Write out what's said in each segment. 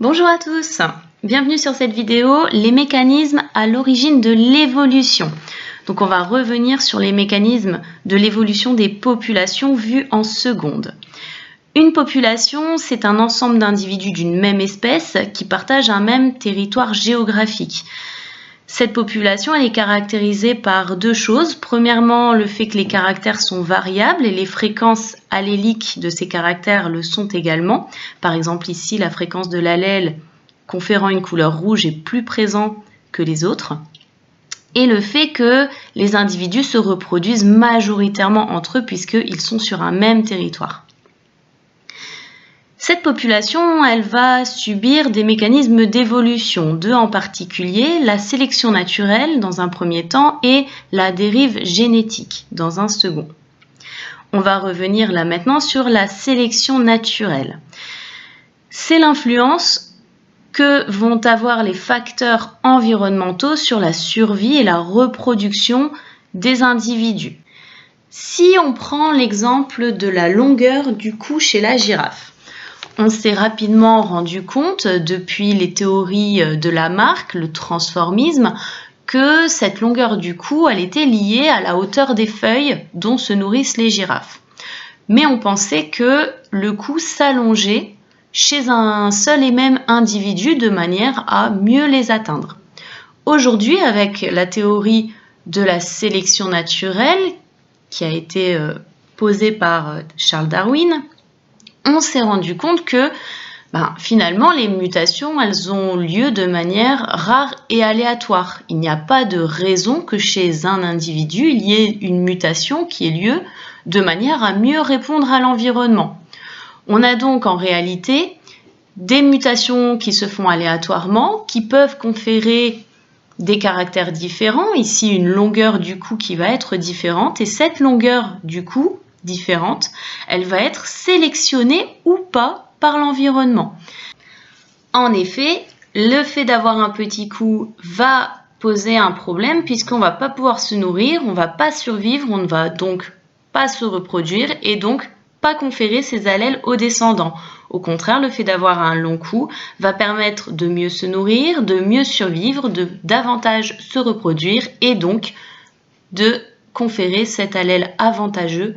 Bonjour à tous, bienvenue sur cette vidéo, les mécanismes à l'origine de l'évolution. Donc on va revenir sur les mécanismes de l'évolution des populations vues en seconde. Une population, c'est un ensemble d'individus d'une même espèce qui partagent un même territoire géographique. Cette population, elle est caractérisée par deux choses. Premièrement, le fait que les caractères sont variables et les fréquences alléliques de ces caractères le sont également. Par exemple, ici, la fréquence de l'allèle conférant une couleur rouge est plus présente que les autres. Et le fait que les individus se reproduisent majoritairement entre eux puisqu'ils sont sur un même territoire. Cette population, elle va subir des mécanismes d'évolution, deux en particulier, la sélection naturelle dans un premier temps et la dérive génétique dans un second. On va revenir là maintenant sur la sélection naturelle. C'est l'influence que vont avoir les facteurs environnementaux sur la survie et la reproduction des individus. Si on prend l'exemple de la longueur du cou chez la girafe, on s'est rapidement rendu compte, depuis les théories de Lamarck, le transformisme, que cette longueur du cou, elle était liée à la hauteur des feuilles dont se nourrissent les girafes. Mais on pensait que le cou s'allongeait chez un seul et même individu de manière à mieux les atteindre. Aujourd'hui, avec la théorie de la sélection naturelle, qui a été posée par Charles Darwin, on s'est rendu compte que finalement les mutations elles ont lieu de manière rare et aléatoire. Il n'y a pas de raison que chez un individu il y ait une mutation qui ait lieu de manière à mieux répondre à l'environnement. On a donc en réalité des mutations qui se font aléatoirement, qui peuvent conférer des caractères différents, ici une longueur du cou qui va être différente, et cette longueur du cou différente, elle va être sélectionnée ou pas par l'environnement. En effet, le fait d'avoir un petit cou va poser un problème puisqu'on ne va pas pouvoir se nourrir, on ne va pas survivre, on ne va donc pas se reproduire et donc pas conférer ses allèles aux descendants. Au contraire, le fait d'avoir un long cou va permettre de mieux se nourrir, de mieux survivre, de davantage se reproduire et donc de conférer cet allèle avantageux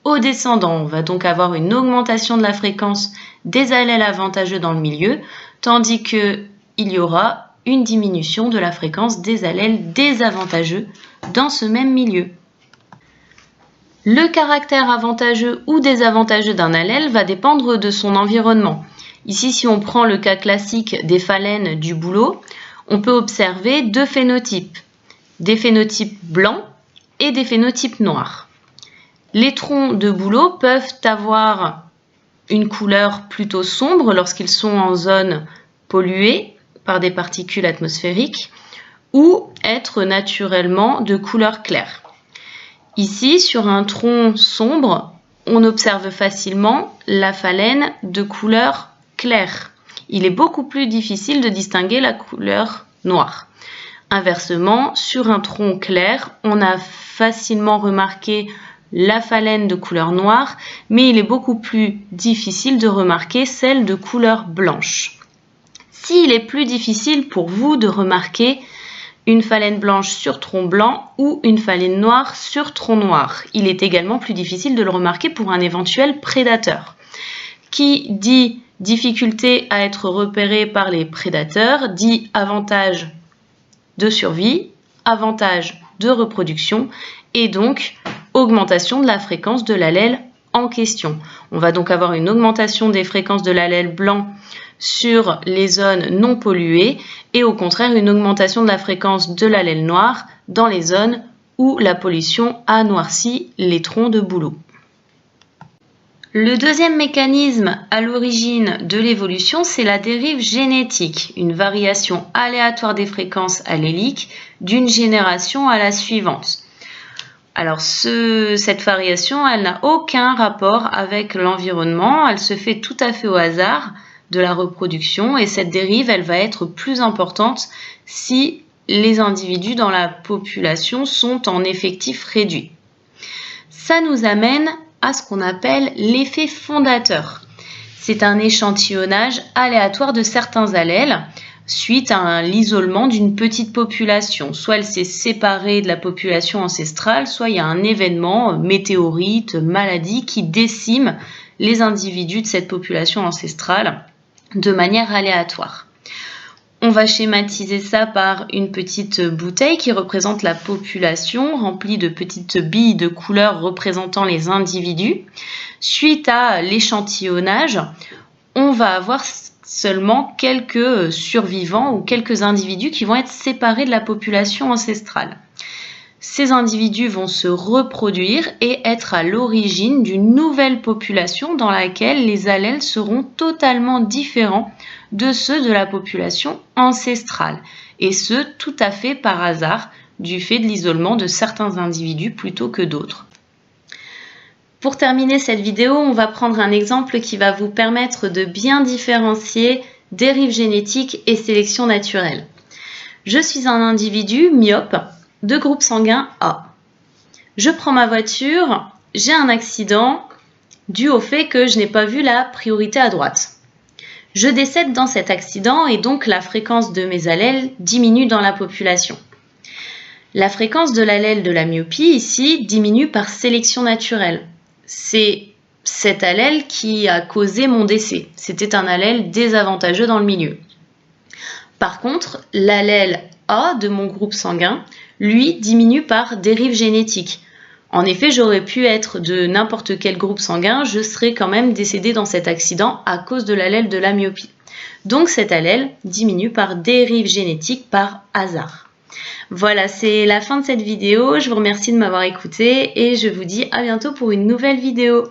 aux descendants. On va donc avoir une augmentation de la fréquence des allèles avantageux dans le milieu, tandis qu'il y aura une diminution de la fréquence des allèles désavantageux dans ce même milieu. Le caractère avantageux ou désavantageux d'un allèle va dépendre de son environnement. Ici, si on prend le cas classique des phalènes du bouleau, on peut observer deux phénotypes, des phénotypes blancs et des phénotypes noirs. Les troncs de bouleau peuvent avoir une couleur plutôt sombre lorsqu'ils sont en zone polluée par des particules atmosphériques ou être naturellement de couleur claire. Ici, sur un tronc sombre, on observe facilement la phalène de couleur claire. Il est beaucoup plus difficile de distinguer la couleur noire. Inversement, sur un tronc clair, on a facilement remarqué la phalène de couleur noire, mais il est beaucoup plus difficile de remarquer celle de couleur blanche. S'il est plus difficile pour vous de remarquer une phalène blanche sur tronc blanc ou une phalène noire sur tronc noir, il est également plus difficile de le remarquer pour un éventuel prédateur. Qui dit difficulté à être repéré par les prédateurs, dit avantage de survie, avantage de reproduction et donc augmentation de la fréquence de l'allèle en question. On va donc avoir une augmentation des fréquences de l'allèle blanc sur les zones non polluées et au contraire une augmentation de la fréquence de l'allèle noir dans les zones où la pollution a noirci les troncs de bouleau. Le deuxième mécanisme à l'origine de l'évolution, c'est la dérive génétique, une variation aléatoire des fréquences alléliques d'une génération à la suivante. Alors cette variation, elle n'a aucun rapport avec l'environnement, elle se fait tout à fait au hasard de la reproduction et cette dérive, elle va être plus importante si les individus dans la population sont en effectif réduit. Ça nous amène à ce qu'on appelle l'effet fondateur. C'est un échantillonnage aléatoire de certains allèles suite à l'isolement d'une petite population. Soit elle s'est séparée de la population ancestrale, soit il y a un événement, météorite, maladie, qui décime les individus de cette population ancestrale de manière aléatoire. On va schématiser ça par une petite bouteille qui représente la population, remplie de petites billes de couleurs représentant les individus. Suite à l'échantillonnage, on va avoir seulement quelques survivants ou quelques individus qui vont être séparés de la population ancestrale. Ces individus vont se reproduire et être à l'origine d'une nouvelle population dans laquelle les allèles seront totalement différents de ceux de la population ancestrale, et ce tout à fait par hasard du fait de l'isolement de certains individus plutôt que d'autres. Pour terminer cette vidéo, on va prendre un exemple qui va vous permettre de bien différencier dérive génétique et sélection naturelle. Je suis un individu myope de groupe sanguin A. Je prends ma voiture, j'ai un accident dû au fait que je n'ai pas vu la priorité à droite. Je décède dans cet accident et donc la fréquence de mes allèles diminue dans la population. La fréquence de l'allèle de la myopie ici diminue par sélection naturelle. C'est cet allèle qui a causé mon décès. C'était un allèle désavantageux dans le milieu. Par contre, l'allèle A de mon groupe sanguin, lui, diminue par dérive génétique. En effet, j'aurais pu être de n'importe quel groupe sanguin, je serais quand même décédé dans cet accident à cause de l'allèle de la myopie. Donc cet allèle diminue par dérive génétique par hasard. Voilà, c'est la fin de cette vidéo. Je vous remercie de m'avoir écouté et je vous dis à bientôt pour une nouvelle vidéo.